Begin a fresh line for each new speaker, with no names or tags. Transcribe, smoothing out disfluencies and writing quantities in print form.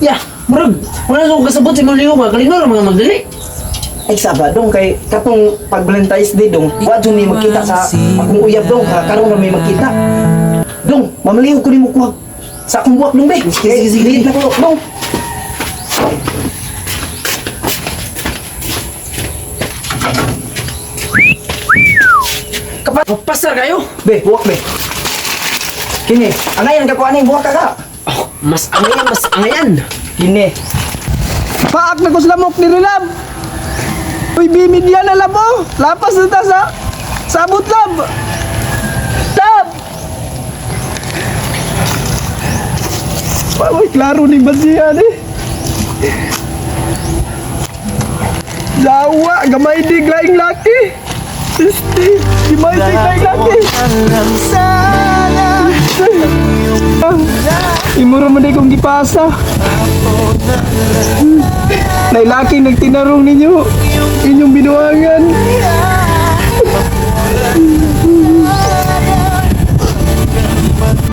Ya, murag. Wala ko kasabot si Maliw ba? Kalino ra mga magdali.
Ay saba dong kay katong pag Valentine's Day dong, wa jud mi magkita sa akong uyab dong, karon na may magkita. Dong, mamaliw ko nimo kuha. Sa akong buwak dong be. Sige na ko dong.
Pasar kayo.
Be, buwak be. Kini, angayan ka ko ani buwak ka ka.
Oh, mas angayan.
Kini.
Paak na ko sa lamok ni Rilab. Uy, bimidya na lab oh. Lapas na ta sa sabot lab. Lab! Uy, klaro ni Basiyan eh. Jawa, gamay di glaing laki. Isti, gamay di glaing laki. Imuro mo di kong gipasa. Nailaki nagtinarong ninyo inyong binuangan.